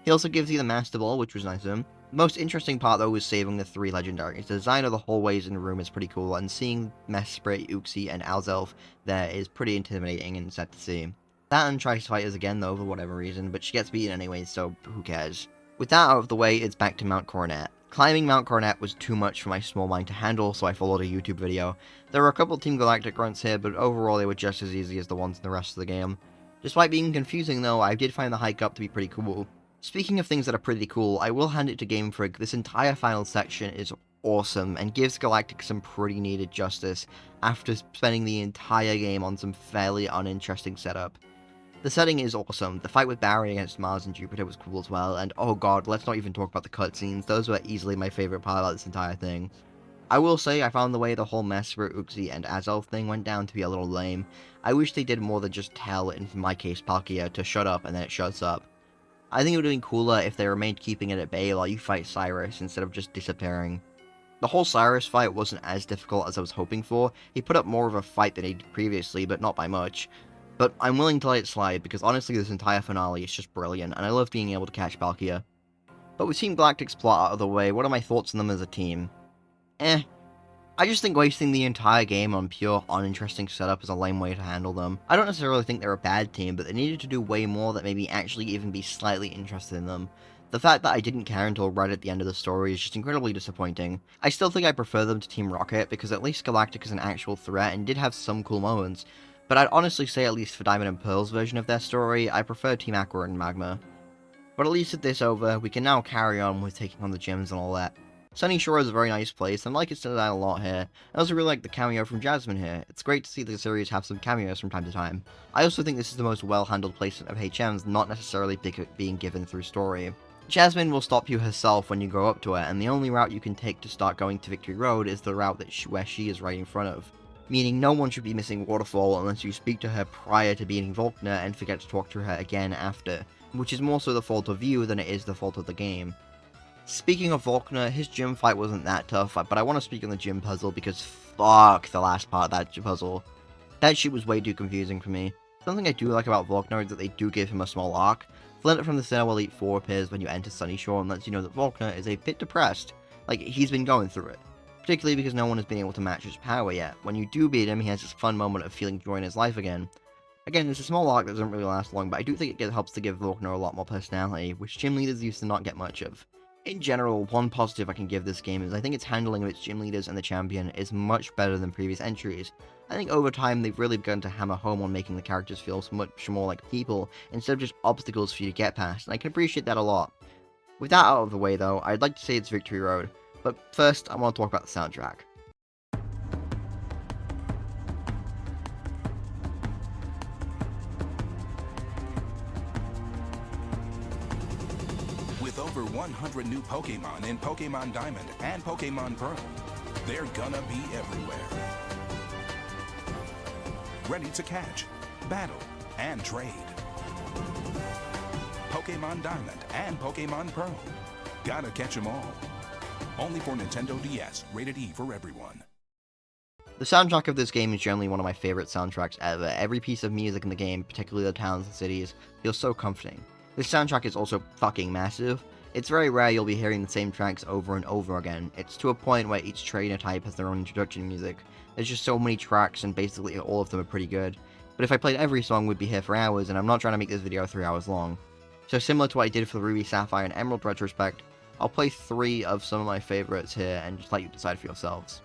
He also gives you the Master Ball, which was nice of him. The most interesting part though was saving the 3 legendaries. The design of the hallways in the room is pretty cool, and seeing Mesprit, Uxie, and Alzelf there is pretty intimidating and sad to see. Saturn tries to fight us again though for whatever reason, but she gets beaten anyway, so who cares. With that out of the way, it's back to Mount Coronet. Climbing Mount Coronet was too much for my small mind to handle, so I followed a YouTube video. There were a couple Team Galactic grunts here, but overall they were just as easy as the ones in the rest of the game. Despite being confusing though, I did find the hike up to be pretty cool. Speaking of things that are pretty cool, I will hand it to Game Freak. This entire final section is awesome, and gives Galactic some pretty needed justice, after spending the entire game on some fairly uninteresting setup. The setting is awesome. The fight with Barry against Mars and Jupiter was cool as well, and oh god, let's not even talk about the cutscenes. Those were easily my favorite part about this entire thing. I will say I found the way the whole Mesprit, Uxie, and Azelf thing went down to be a little lame. I wish they did more than just tell, in my case Palkia, to shut up and then it shuts up. I think it would have been cooler if they remained keeping it at bay while you fight Cyrus instead of just disappearing. The whole Cyrus fight wasn't as difficult as I was hoping for. He put up more of a fight than he did previously, but not by much. But I'm willing to let it slide, because honestly this entire finale is just brilliant, and I love being able to catch Palkia. But with Team Galactic's plot out of the way, what are my thoughts on them as a team? I just think wasting the entire game on pure, uninteresting setup is a lame way to handle them. I don't necessarily think they're a bad team, but they needed to do way more that made me actually even be slightly interested in them. The fact that I didn't care until right at the end of the story is just incredibly disappointing. I still think I prefer them to Team Rocket, because at least Galactic is an actual threat and did have some cool moments. But I'd honestly say, at least for Diamond and Pearl's version of their story, I prefer Team Aqua and Magma. But at least with this over, we can now carry on with taking on the gyms and all that. Sunny Shore is a very nice place, and I like its design a lot here. I also really like the cameo from Jasmine here. It's great to see the series have some cameos from time to time. I also think this is the most well-handled placement of HMs, not necessarily being given through story. Jasmine will stop you herself when you go up to her, and the only route you can take to start going to Victory Road is the route where she is right in front of. Meaning no one should be missing Waterfall unless you speak to her prior to beating Volkner and forget to talk to her again after, which is more so the fault of you than it is the fault of the game. Speaking of Volkner, his gym fight wasn't that tough, but I want to speak on the gym puzzle because fuck the last part of that puzzle. That shit was way too confusing for me. Something I do like about Volkner is that they do give him a small arc. Flint from the Sinnoh Elite 4 appears when you enter Sunny Shore and lets you know that Volkner is a bit depressed, like he's been going through it. Particularly because no one has been able to match his power yet. When you do beat him, he has this fun moment of feeling joy in his life again. Again, it's a small arc that doesn't really last long, but I do think it helps to give Volkner a lot more personality, which gym leaders used to not get much of. In general, one positive I can give this game is I think its handling of its gym leaders and the champion is much better than previous entries. I think over time they've really begun to hammer home on making the characters feel much more like people, instead of just obstacles for you to get past, and I can appreciate that a lot. With that out of the way though, I'd like to say it's Victory Road. But first, I want to talk about the soundtrack. With With over 100 new Pokemon in Pokemon Diamond and Pokemon Pearl, they're gonna be everywhere. Ready to catch, battle, and trade. Pokemon Diamond and Pokemon Pearl. Gotta catch 'em all. Only for Nintendo DS, rated E for everyone. The soundtrack of this game is generally one of my favorite soundtracks ever. Every piece of music in the game, particularly the towns and cities, feels so comforting. This soundtrack is also fucking massive. It's very rare you'll be hearing the same tracks over and over again. It's to a point where each trainer type has their own introduction music. There's just so many tracks and basically all of them are pretty good. But if I played every song, we'd be here for hours, and I'm not trying to make this video 3 hours long. So similar to what I did for the Ruby, Sapphire, and Emerald retrospect, I'll play 3 of some of my favorites here and just let you decide for yourselves.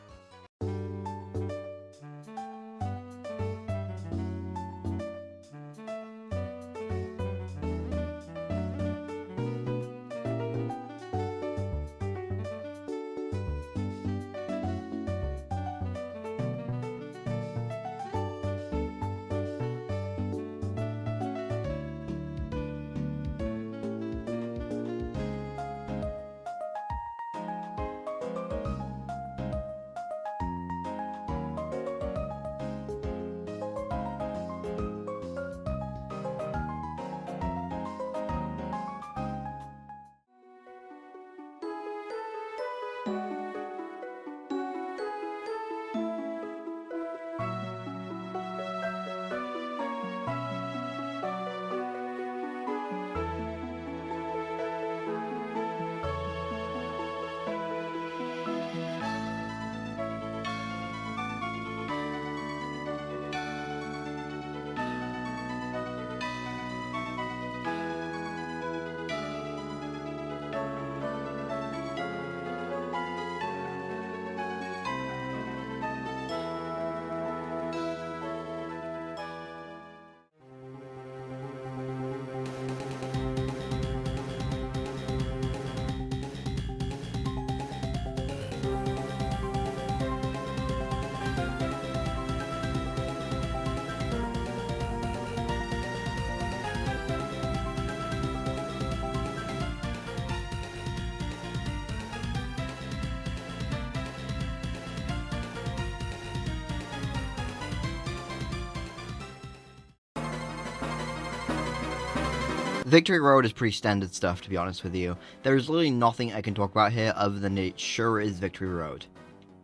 Victory Road is pretty standard stuff, to be honest with you. There is literally nothing I can talk about here other than it sure is Victory Road.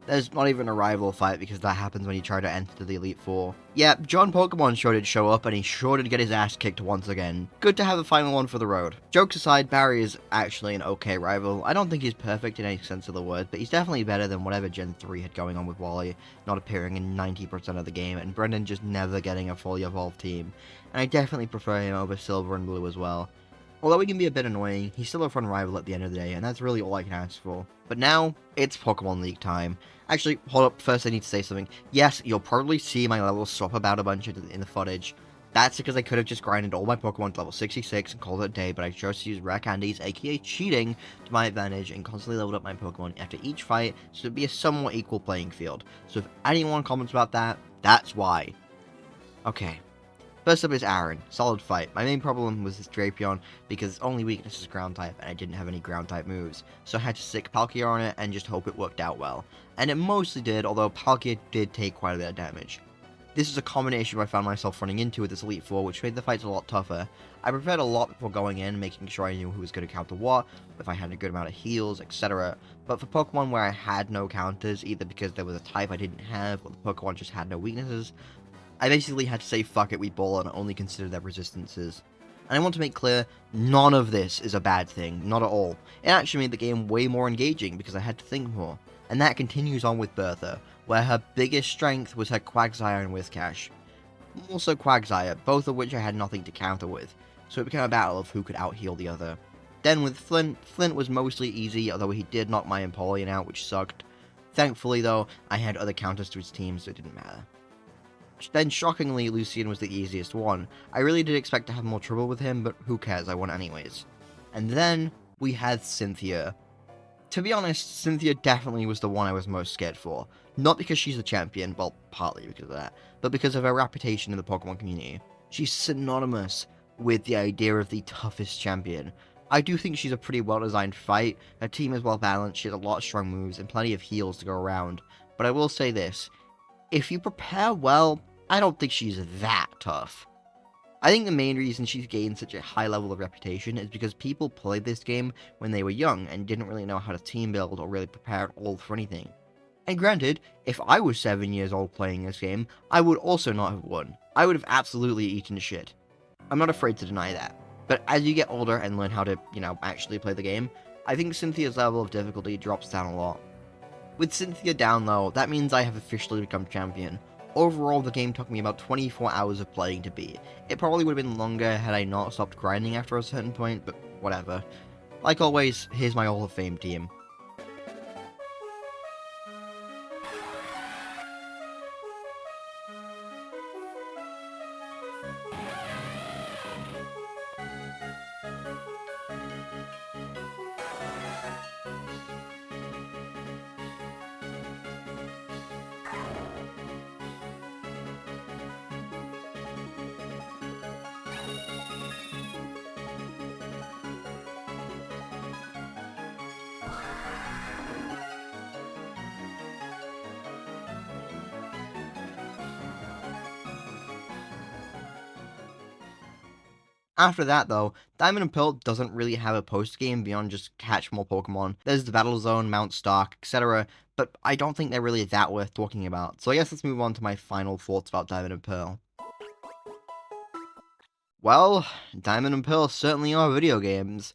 There's not even a rival fight because that happens when you try to enter the Elite Four. Yeah, John Pokemon sure did show up and he sure did get his ass kicked once again. Good to have the final one for the road. Jokes aside, Barry is actually an okay rival. I don't think he's perfect in any sense of the word, but he's definitely better than whatever Gen 3 had going on with Wally not appearing in 90% of the game and Brendan just never getting a fully evolved team. And I definitely prefer him over Silver and Blue as well. Although he can be a bit annoying, he's still a fun rival at the end of the day, and that's really all I can ask for. But now, it's Pokemon League time. Actually, hold up, first I need to say something. Yes, you'll probably see my levels swap about a bunch in the footage. That's because I could have just grinded all my Pokemon to level 66 and called it a day, but I chose to use Rare Candies, aka cheating, to my advantage and constantly leveled up my Pokemon after each fight, so it'd be a somewhat equal playing field. So if anyone comments about that, that's why. Okay. First up is Aaron. Solid fight. My main problem was this Drapion because its only weakness is ground type and I didn't have any ground type moves, so I had to stick Palkia on it and just hope it worked out well. And it mostly did, although Palkia did take quite a bit of damage. This is a common issue I found myself running into with this Elite Four, which made the fights a lot tougher. I prepared a lot before going in, making sure I knew who was going to counter what, if I had a good amount of heals, etc. But for Pokemon where I had no counters, either because there was a type I didn't have, or the Pokemon just had no weaknesses, I basically had to say fuck it, we ball, and only consider their resistances. And I want to make clear, none of this is a bad thing, not at all. It actually made the game way more engaging because I had to think more. And that continues on with Bertha, where her biggest strength was her Quagsire and Whiscash. Also Quagsire, both of which I had nothing to counter with, so it became a battle of who could out-heal the other. Then with Flint, Flint was mostly easy, although he did knock my Empoleon out, which sucked. Thankfully though, I had other counters to his team, so it didn't matter. Then, shockingly, Lucian was the easiest one. I really did expect to have more trouble with him, but who cares, I won anyways. And then, we had Cynthia. To be honest, Cynthia definitely was the one I was most scared for. Not because she's the champion, well, partly because of that, but because of her reputation in the Pokemon community. She's synonymous with the idea of the toughest champion. I do think she's a pretty well-designed fight, her team is well-balanced, she has a lot of strong moves, and plenty of heals to go around. But I will say this, if you prepare well, I don't think she's that tough. I think the main reason she's gained such a high level of reputation is because people played this game when they were young and didn't really know how to team build or really prepare at all for anything. And granted, if I was 7 years old playing this game, I would also not have won. I would have absolutely eaten shit. I'm not afraid to deny that. But as you get older and learn how to, actually play the game, I think Cynthia's level of difficulty drops down a lot. With Cynthia down low, that means I have officially become champion. Overall, the game took me about 24 hours of playing to beat. It probably would have been longer had I not stopped grinding after a certain point, but whatever. Like always, here's my Hall of Fame team. After that though, Diamond and Pearl doesn't really have a post-game beyond just catch more Pokemon. There's the Battle Zone, Mount Stark, etc., but I don't think they're really that worth talking about, so I guess let's move on to my final thoughts about Diamond and Pearl. Well, Diamond and Pearl certainly are video games.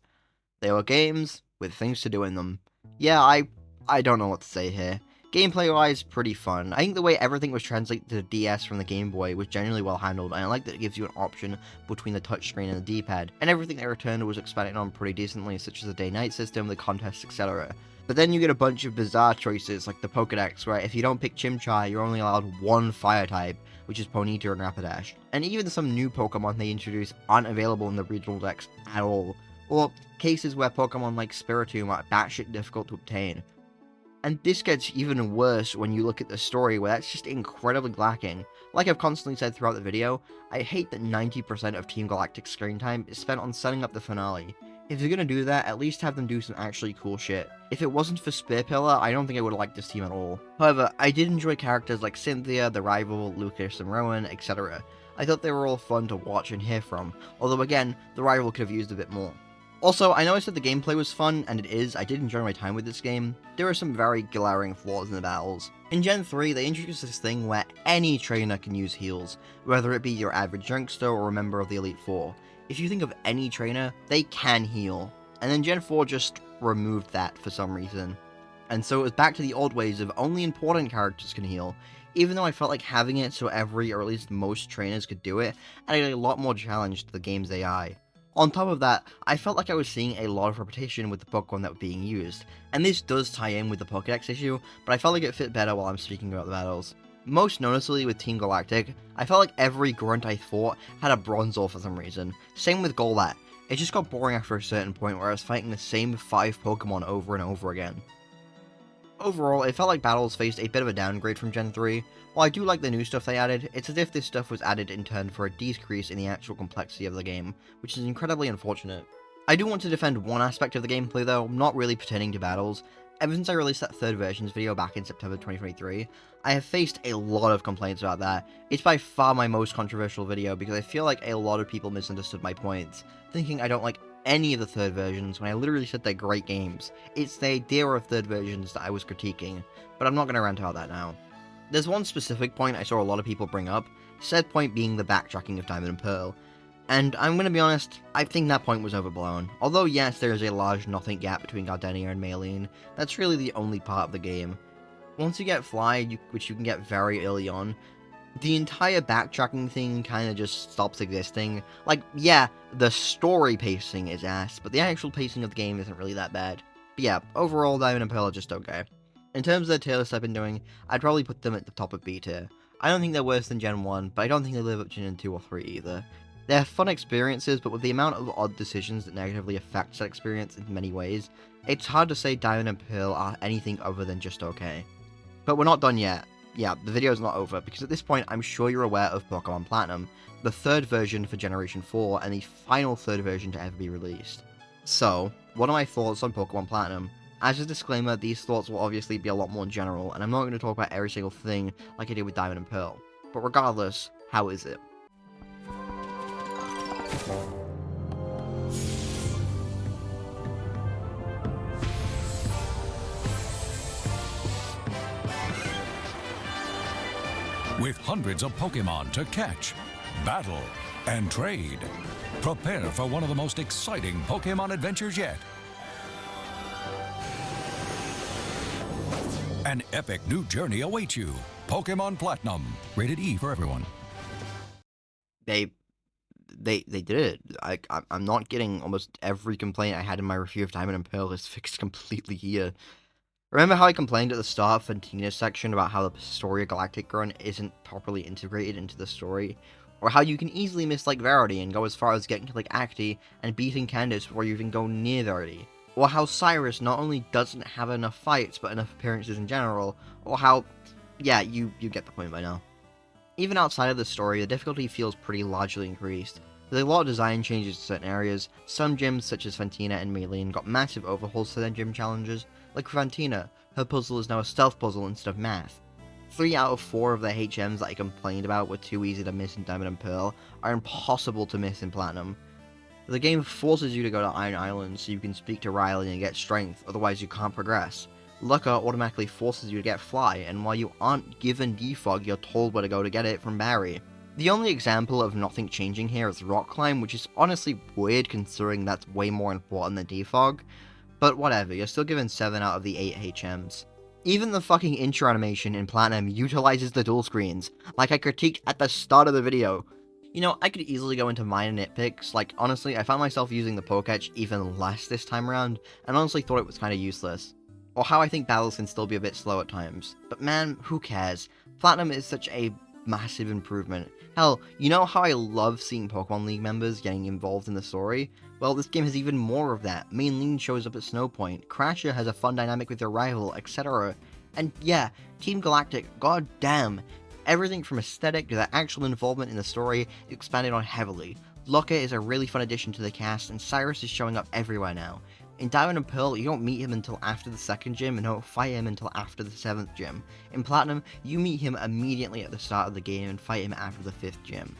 They were games with things to do in them. Yeah, I don't know what to say here. Gameplay-wise, pretty fun. I think the way everything was translated to the DS from the Game Boy was generally well handled, and I like that it gives you an option between the touchscreen and the D-pad, and everything they returned was expanded on pretty decently, such as the day-night system, the contests, etc. But then you get a bunch of bizarre choices, like the Pokedex, where if you don't pick Chimchar, you're only allowed one fire type, which is Ponyta and Rapidash. And even some new Pokemon they introduce aren't available in the regional decks at all, or cases where Pokemon like Spiritomb are batshit difficult to obtain. And this gets even worse when you look at the story, where that's just incredibly lacking. Like I've constantly said throughout the video, I hate that 90% of Team Galactic's screen time is spent on setting up the finale. If you're gonna do that, at least have them do some actually cool shit. If it wasn't for Spearpillar, I don't think I would have liked this team at all. However, I did enjoy characters like Cynthia, the Rival, Lucas and Rowan, etc. I thought they were all fun to watch and hear from, although again, the Rival could have used a bit more. Also, I know I said the gameplay was fun, and it is. I did enjoy my time with this game. There are some very glaring flaws in the battles. In Gen 3, they introduced this thing where any trainer can use heals, whether it be your average youngster or a member of the Elite Four. If you think of any trainer, they can heal. And then Gen 4 just removed that for some reason. And so it was back to the old ways of only important characters can heal, even though I felt like having it so every, or at least most trainers could do it, added a lot more challenge to the game's AI. On top of that, I felt like I was seeing a lot of repetition with the Pokemon that were being used, and this does tie in with the Pokédex issue, but I felt like it fit better while I'm speaking about the battles. Most noticeably with Team Galactic, I felt like every grunt I fought had a Bronzor for some reason. Same with Golbat. It just got boring after a certain point where I was fighting the same 5 Pokemon over and over again. Overall, it felt like battles faced a bit of a downgrade from Gen 3. While I do like the new stuff they added, it's as if this stuff was added in turn for a decrease in the actual complexity of the game, which is incredibly unfortunate. I do want to defend one aspect of the gameplay though, not really pertaining to battles. Ever since I released that third versions video back in September 2023, I have faced a lot of complaints about that. It's by far my most controversial video because I feel like a lot of people misunderstood my points, thinking I don't like any of the third versions when I literally said they're great games. It's the idea of third versions that I was critiquing, but I'm not going to rant about that now. There's one specific point I saw a lot of people bring up, said point being the backtracking of Diamond and Pearl, and I'm going to be honest, I think that point was overblown. Although yes, there is a large nothing gap between Gardenia and Maylene, that's really the only part of the game. Once you get Fly, which you can get very early on, the entire backtracking thing kind of just stops existing. Like, yeah, the story pacing is ass, but the actual pacing of the game isn't really that bad. But yeah, overall, Diamond and Pearl are just okay. In terms of the tier list I've been doing, I'd probably put them at the top of B tier. I don't think they're worse than Gen 1, but I don't think they live up to Gen 2 or 3 either. They're fun experiences, but with the amount of odd decisions that negatively affect that experience in many ways, it's hard to say Diamond and Pearl are anything other than just okay. But we're not done yet. Yeah, the video's not over, because at this point I'm sure you're aware of Pokemon Platinum, the third version for Generation 4 and the final third version to ever be released. So, what are my thoughts on Pokemon Platinum? As a disclaimer, these thoughts will obviously be a lot more general, and I'm not going to talk about every single thing like I did with Diamond and Pearl. But regardless, how is it? With hundreds of Pokemon to catch, battle, and trade, prepare for one of the most exciting Pokemon adventures yet. An epic new journey awaits you. Pokemon Platinum, rated E for everyone. They did it. I'm not getting almost every complaint I had in my review of Diamond and Pearl is fixed completely here. Remember how I complained at the start of Fantina's section about how the story of Galactic Grunt isn't properly integrated into the story? Or how you can easily miss like Verity and go as far as getting to like Acti and beating Candice before you even go near Verity? Or how Cyrus not only doesn't have enough fights but enough appearances in general, or how... yeah, you get the point by now. Even outside of the story, the difficulty feels pretty largely increased. There's a lot of design changes to certain areas. Some gyms, such as Fantina and Maylene, got massive overhauls to their gym challenges. Like for Fantina, her puzzle is now a stealth puzzle instead of math. 3 out of 4 of the HMs that I complained about were too easy to miss in Diamond and Pearl are impossible to miss in Platinum. The game forces you to go to Iron Island so you can speak to Riley and get strength, otherwise you can't progress. Lucca automatically forces you to get Fly, and while you aren't given Defog, you're told where to go to get it from Barry. The only example of nothing changing here is Rock Climb, which is honestly weird considering that's way more important than Defog, but whatever, you're still given 7 out of the 8 HMs. Even the fucking intro animation in Platinum utilizes the dual screens, like I critiqued at the start of the video. You know, I could easily go into minor nitpicks, like honestly, I found myself using the Poketch even less this time around, and honestly thought it was kinda useless. Or how I think battles can still be a bit slow at times. But man, who cares? Platinum is such a massive improvement. Hell, you know how I love seeing Pokemon League members getting involved in the story? Well, this game has even more of that. Maylene shows up at Snow Point, Crasher has a fun dynamic with their rival, etc. And yeah, Team Galactic, god damn, everything from aesthetic to the actual involvement in the story is expanded on heavily. Lucca is a really fun addition to the cast, and Cyrus is showing up everywhere now. In Diamond and Pearl, you don't meet him until after the 2nd gym, and don't fight him until after the 7th gym. In Platinum, you meet him immediately at the start of the game and fight him after the 5th gym.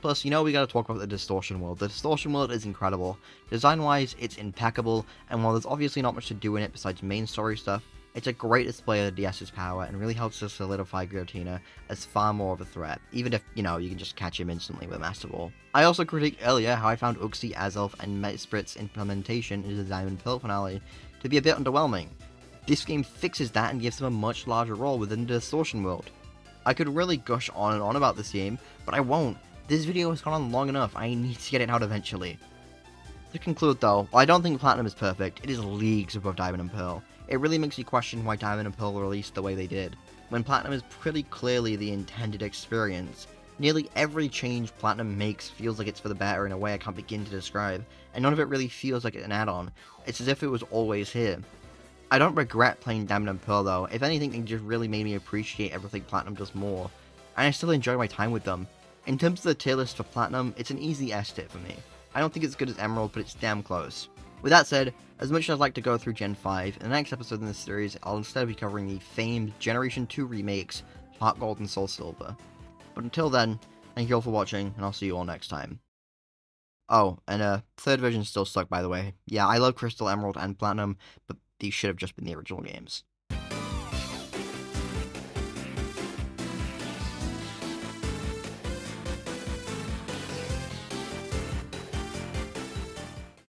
Plus, you know we gotta talk about the Distortion World. The Distortion World is incredible. Design-wise, it's impeccable, and while there's obviously not much to do in it besides main story stuff, it's a great display of the DS's power, and really helps to solidify Giratina as far more of a threat, even if, you know, you can just catch him instantly with Master Ball. I also critiqued earlier how I found Uxie, Azelf, and Mesprit's implementation into the Diamond Pearl finale to be a bit underwhelming. This game fixes that and gives them a much larger role within the Distortion World. I could really gush on and on about this game, but I won't. This video has gone on long enough, I need to get it out eventually. To conclude though, while I don't think Platinum is perfect, it is leagues above Diamond and Pearl. It really makes you question why Diamond and Pearl were released the way they did, when Platinum is pretty clearly the intended experience. Nearly every change Platinum makes feels like it's for the better in a way I can't begin to describe, and none of it really feels like an add-on. It's as if it was always here. I don't regret playing Diamond and Pearl though, if anything it just really made me appreciate everything Platinum does more, and I still enjoy my time with them. In terms of the tier list for Platinum, it's an easy S tier for me. I don't think it's as good as Emerald, but it's damn close. With that said, as much as I'd like to go through Gen 5, in the next episode in this series, I'll instead be covering the famed Generation 2 remakes, Heart Gold and Soul Silver. But until then, thank you all for watching, and I'll see you all next time. Oh, and 3rd version's still stuck by the way. Yeah, I love Crystal, Emerald, and Platinum, but these should have just been the original games.